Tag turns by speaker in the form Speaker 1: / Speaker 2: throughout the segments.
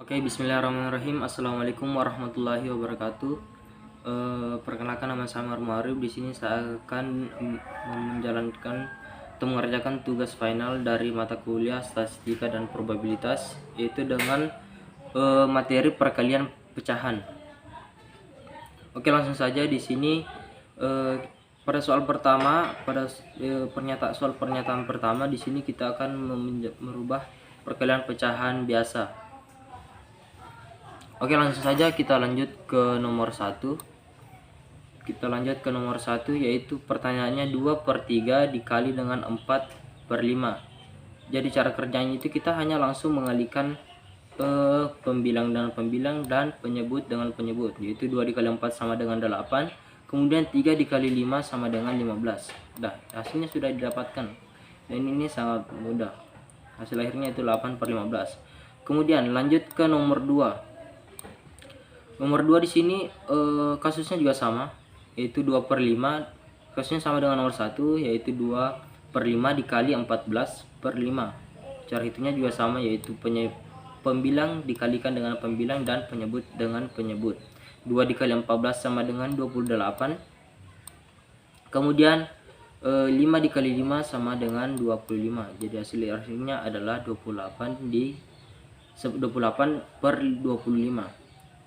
Speaker 1: Oke, bismillahirrahmanirrahim. Assalamualaikum warahmatullahi wabarakatuh. Perkenalkan, nama saya Marif. Di sini saya akan menjalankan atau mengerjakan tugas final dari mata kuliah statistika dan probabilitas, yaitu dengan materi perkalian pecahan. Oke, langsung saja. Di sini pada soal pertama, soal pernyataan pertama, di sini kita akan merubah perkalian pecahan biasa. Oke, langsung saja kita lanjut ke nomor 1. Kita lanjut ke nomor 1, yaitu pertanyaannya 2/3 dikali dengan 4/5. Jadi cara kerjanya itu kita hanya langsung mengalihkan pembilang dengan pembilang dan penyebut dengan penyebut, yaitu 2 dikali 4 sama dengan 8, kemudian 3 dikali 5 sama dengan 15. Nah, hasilnya sudah didapatkan dan ini sangat mudah. Hasil akhirnya itu 8/15. Kemudian lanjut ke nomor 2. Nomor 2 di sini kasusnya juga sama, yaitu 2/5. Kasusnya sama dengan nomor 1, yaitu 2/5 dikali 14/5. Cara hitungnya juga sama, yaitu pembilang dikalikan dengan pembilang dan penyebut dengan penyebut. 2 dikali 14 sama dengan 28. Kemudian 5 dikali 5 sama dengan 25. Jadi hasilnya adalah 28/25.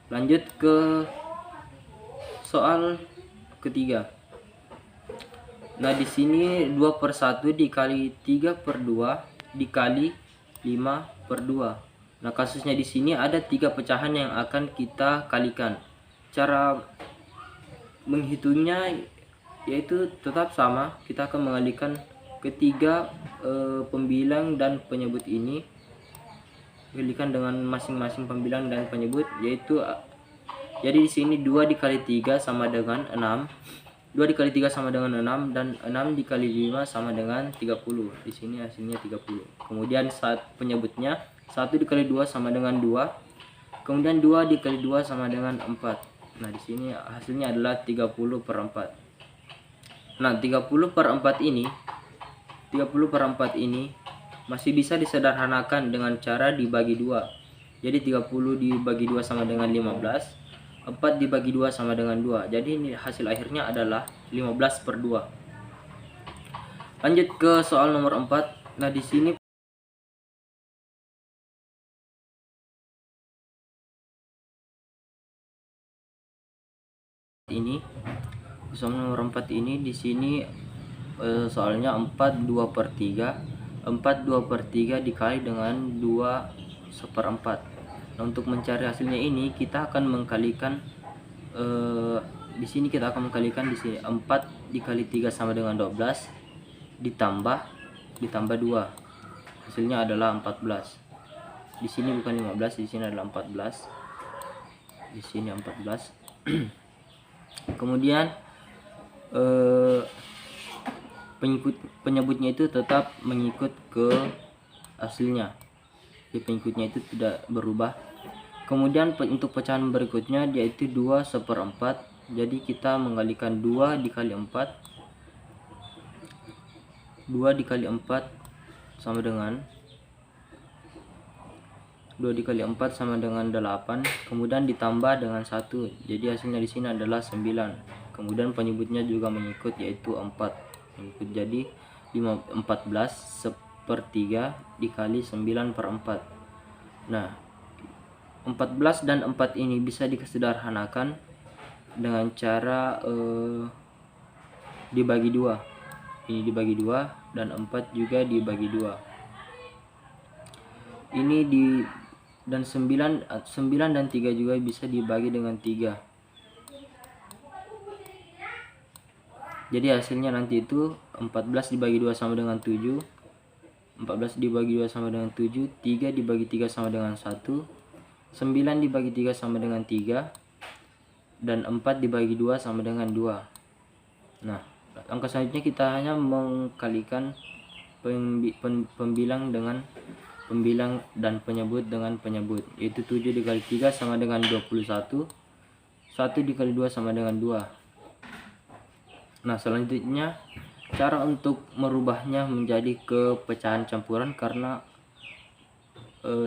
Speaker 1: Lanjut ke soal ketiga. Nah, di sini 2/1 dikali 3/2 dikali 5/2. Nah, kasusnya di sini ada 3 pecahan yang akan kita kalikan. Cara menghitungnya yaitu tetap sama, kita akan mengalihkan ketiga pembilang dan penyebut ini, kalikan dengan masing-masing pembilang dan penyebut, yaitu jadi di sini 2 dikali 3 sama dengan 6. 2 dikali 3 sama dengan 6 dan 6 dikali 5 sama dengan 30. Di sini hasilnya 30. Kemudian saat penyebutnya 1 dikali 2 sama dengan 2. Kemudian 2 dikali 2 sama dengan 4. Nah, di sini hasilnya adalah 30/4. Nah, 30/4 ini masih bisa disederhanakan dengan cara dibagi 2. Jadi 30 dibagi 2 sama dengan 15, 4 dibagi 2 sama dengan 2. Jadi ini hasil akhirnya adalah 15/2. Lanjut ke soal nomor 4. Nah, di sini soal nomor 4 ini di sini soalnya 4/2/3. 4/2/3 dikali dengan 2/4. Nah, untuk mencari hasilnya ini kita akan mengkalikan di sini 4 dikali 3 sama dengan 12 ditambah 2. Hasilnya adalah 14. Di sini bukan 15, di sini adalah 14. Di sini 14. Kemudian penyebutnya itu tetap mengikut ke hasilnya. Jadi pengikutnya itu tidak berubah. Kemudian untuk pecahan berikutnya yaitu 2/4. Jadi kita mengalihkan 2 dikali 4. 2 dikali 4 sama dengan 8, kemudian ditambah dengan 1. Jadi hasilnya di sini adalah 9. Kemudian penyebutnya juga mengikut, yaitu 4. Mengikut, jadi 14/3 dikali 9/4. Nah, 14 dan 4 ini bisa disederhanakan dengan cara dibagi 2. Ini dibagi 2 dan 4 juga dibagi 2. Ini dan 9 dan 3 juga bisa dibagi dengan 3. Jadi hasilnya nanti itu 14 dibagi 2 sama dengan 7. 14 dibagi 2 sama dengan 7. 3 dibagi 3 sama dengan 1. 9 dibagi 3 sama dengan 3. Dan 4 dibagi 2 sama dengan 2. Nah, angka selanjutnya kita hanya mengkalikan pembilang dengan pembilang dan penyebut dengan penyebut, yaitu 7 dikali 3 sama dengan 21. 1 dikali 2 sama dengan 2. Nah, selanjutnya cara untuk merubahnya menjadi ke pecahan campuran, karena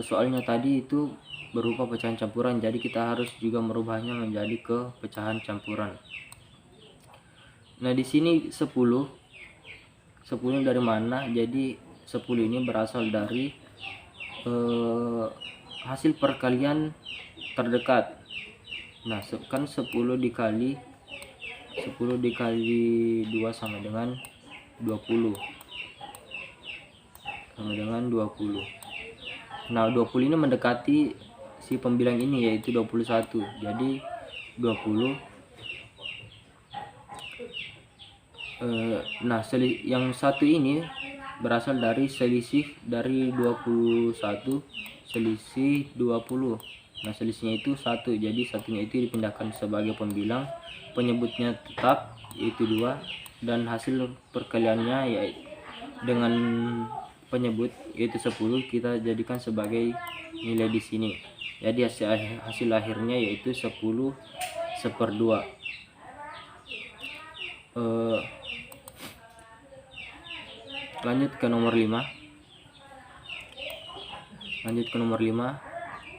Speaker 1: soalnya tadi itu berupa pecahan campuran, jadi kita harus juga merubahnya menjadi ke pecahan campuran. Nah, di sini 10 dari mana? Jadi 10 ini berasal dari hasil perkalian terdekat. Nah, kan 10 dikali 2 sama dengan 20. Nah, 20 ini mendekati si pembilang ini, yaitu 21. Jadi 20. Nah, yang satu ini berasal dari selisih dari 21 selisih 20. Nah, selisihnya itu 1. Jadi satunya itu dipindahkan sebagai pembilang, penyebutnya tetap yaitu 2, dan hasil perkaliannya yaitu dengan penyebut yaitu 10 kita jadikan sebagai nilai di sini. Jadi hasil akhirnya yaitu 10/2. Lanjut ke nomor 5.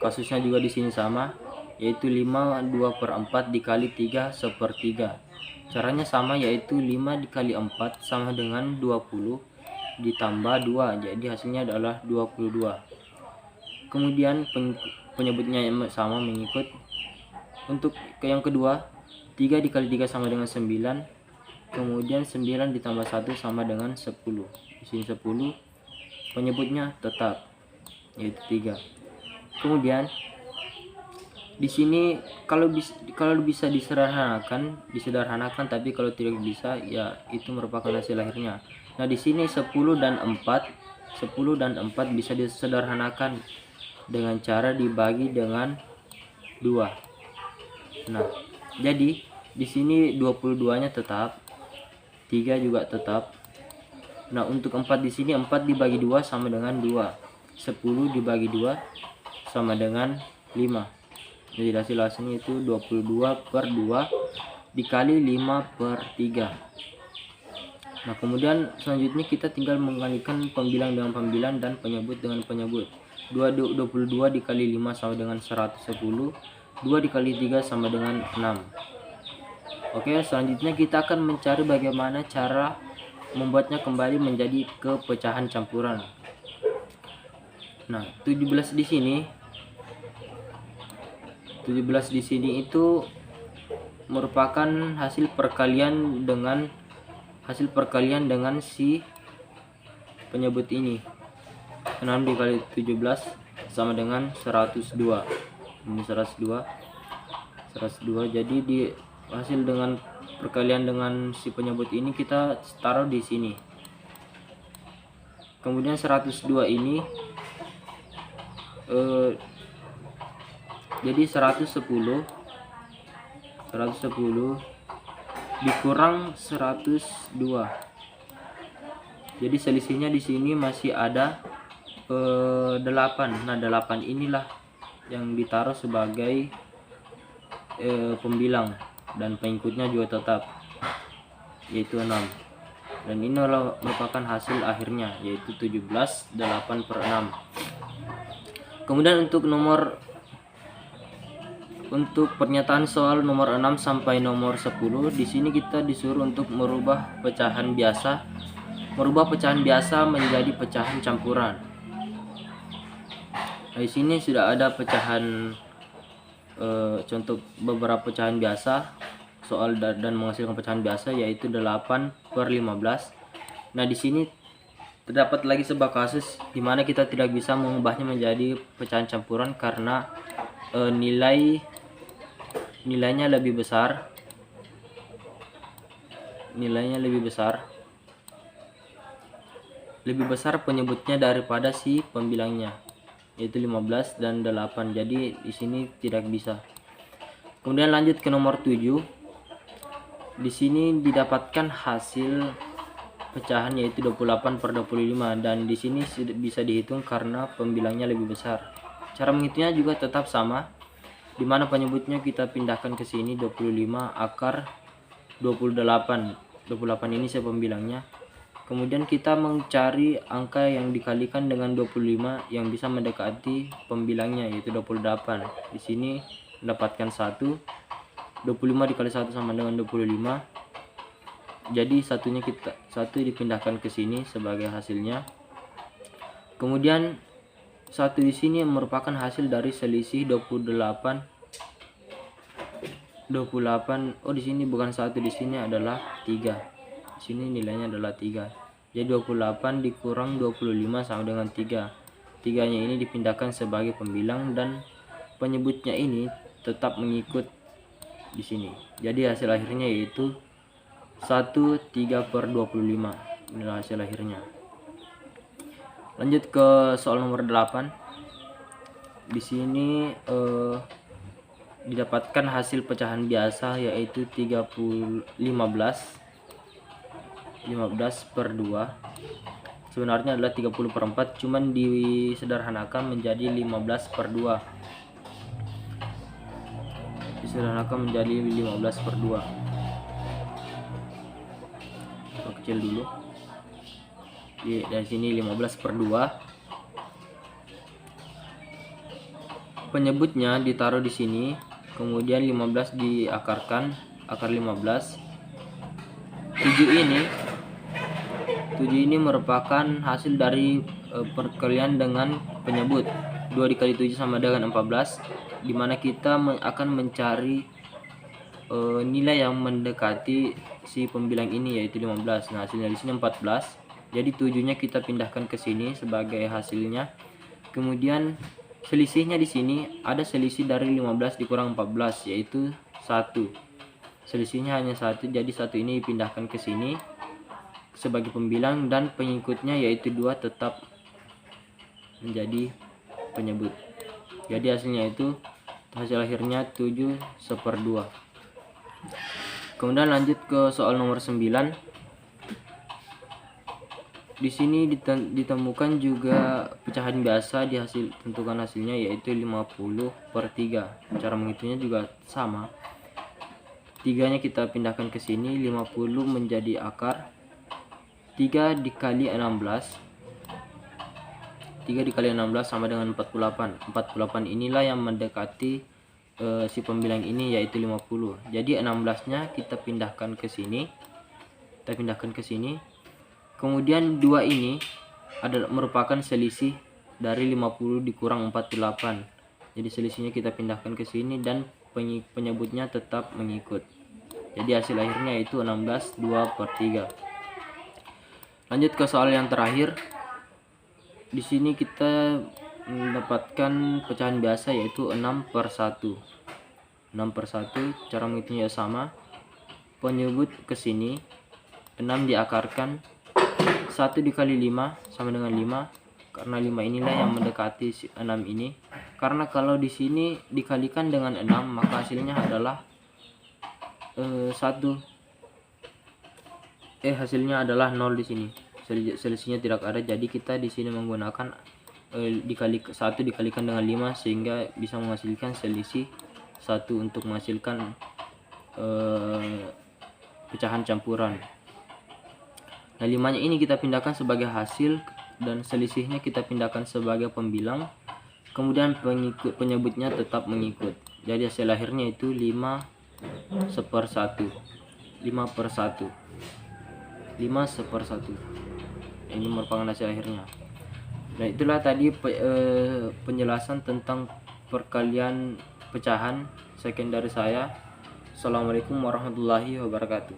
Speaker 1: Kasusnya juga di sini sama, yaitu 5 2/4 dikali 3/3. Caranya sama, yaitu 5 dikali 4 sama dengan 20 ditambah 2, jadi hasilnya adalah 22. Kemudian penyebutnya sama mengikut. Untuk yang kedua, 3 dikali 3 sama dengan 9, kemudian 9 ditambah 1 sama dengan 10. Di sini 10, penyebutnya tetap yaitu 3. Kemudian di sini kalau bisa disederhanakan, tapi kalau tidak bisa ya itu merupakan hasil akhirnya. Nah, di sini 10 dan 4 bisa disederhanakan dengan cara dibagi dengan 2. Nah, jadi di sini 22-nya tetap, 3 juga tetap. Nah, untuk 4 di sini 4 dibagi 2 sama dengan 2. 10 dibagi 2 sama dengan 5. Jadi hasilnya itu 22/2 dikali 5/3. Nah, kemudian selanjutnya kita tinggal mengalikan pembilang dengan pembilang dan penyebut dengan penyebut. 22 dikali 5 sama dengan 110. 2 dikali 3 sama dengan 6. Oke, selanjutnya kita akan mencari bagaimana cara membuatnya kembali menjadi ke pecahan campuran. Nah, 17 di sini itu merupakan hasil perkalian dengan si penyebut ini. 6 dikali 17 sama dengan 102. Ini 102. Jadi di hasil dengan perkalian dengan si penyebut ini kita taruh di sini. Kemudian 102 ini jadi 110 dikurang 102. Jadi selisihnya di sini masih ada 8. Nah, 8 inilah yang ditaruh sebagai pembilang, dan pengikutnya juga tetap yaitu 6. Dan ini merupakan hasil akhirnya yaitu 17/8/6. Kemudian untuk pernyataan soal nomor 6 sampai nomor 10, di sini kita disuruh untuk merubah pecahan biasa menjadi pecahan campuran. Nah, di sini sudah ada pecahan contoh beberapa pecahan biasa soal dan menghasilkan pecahan biasa, yaitu 8/15. Nah, di sini terdapat lagi sebuah kasus di mana kita tidak bisa mengubahnya menjadi pecahan campuran karena nilainya lebih besar. Lebih besar penyebutnya daripada si pembilangnya, yaitu 15 dan 8. Jadi di sini tidak bisa. Kemudian lanjut ke nomor 7. Di sini didapatkan hasil pecahan yaitu 28/25, dan di sini bisa dihitung karena pembilangnya lebih besar. Cara menghitungnya juga tetap sama, di mana penyebutnya kita pindahkan ke sini 25 akar 28. 28 ini saya pembilangnya. Kemudian kita mencari angka yang dikalikan dengan 25 yang bisa mendekati pembilangnya, yaitu 28. Di sini mendapatkan 1. 25 dikali 1 sama dengan 25. Jadi satu dipindahkan ke sini sebagai hasilnya. Kemudian 1 di sini merupakan hasil dari selisih 28. Oh, di sini bukan 1, di sini adalah 3. Di sini nilainya adalah 3. Jadi 28 dikurang 25 sama dengan 3. 3-nya ini dipindahkan sebagai pembilang dan penyebutnya ini tetap mengikut di sini. Jadi hasil akhirnya yaitu 1/3/25. Inilah hasil akhirnya. Lanjut ke soal nomor 8. Di sini didapatkan hasil pecahan biasa yaitu 15/2. Sebenarnya adalah 30/4, cuman disederhanakan menjadi 15/2. Disederhanakan menjadi 15/2. Kecil dulu. Dari sini 15/2. Penyebutnya ditaruh di sini, kemudian 15 diakarkan, akar 15. 7 ini merupakan hasil dari perkalian dengan penyebut. 2 dikali 7 sama dengan 14, dimana kita akan mencari nilai yang mendekati si pembilang ini yaitu 15. Nah, hasilnya di sini 14. Jadi 7-nya kita pindahkan ke sini sebagai hasilnya. Kemudian selisihnya di sini ada selisih dari 15 dikurang 14 yaitu 1. Selisihnya hanya 1, jadi 1 ini dipindahkan ke sini sebagai pembilang dan pengikutnya yaitu 2 tetap menjadi penyebut. Jadi hasilnya itu hasil akhirnya 7/2. Kemudian lanjut ke soal nomor 9. Di sini ditemukan juga pecahan biasa di tentukan hasilnya yaitu 50/3. Cara menghitungnya juga sama. 3-nya kita pindahkan ke sini, 50 menjadi akar 3 dikali 16. 3 dikali 16 sama dengan 48. 48 inilah yang mendekati si pembilang ini yaitu 50. Jadi 16-nya kita pindahkan ke sini. Kemudian 2 ini merupakan selisih dari 50 dikurang 48. Jadi selisihnya kita pindahkan ke sini dan penyebutnya tetap mengikut. Jadi hasil akhirnya itu 16/2/3. Lanjut ke soal yang terakhir. Di sini kita mendapatkan pecahan biasa yaitu 6/1. 6/1, cara menghitungnya sama. Penyebut ke sini, 6 diakarkan, 1 dikali 5 sama dengan 5. Karena 5 inilah yang mendekati 6 ini. Karena kalau di sini dikalikan dengan 6, maka hasilnya adalah 1. Hasilnya adalah 0 di sini. Selisihnya tidak ada, jadi kita di sini menggunakan 1 dikalikan dengan 5 sehingga bisa menghasilkan selisih 1 untuk menghasilkan pecahan campuran. Nah, 5-nya ini kita pindahkan sebagai hasil dan selisihnya kita pindahkan sebagai pembilang. Kemudian penyebutnya tetap mengikut. Jadi hasil akhirnya itu 5/1. 5/1. Ini merupakan hasil akhirnya. Nah, itulah tadi penjelasan tentang perkalian pecahan. Sekian dari saya. Assalamualaikum warahmatullahi wabarakatuh.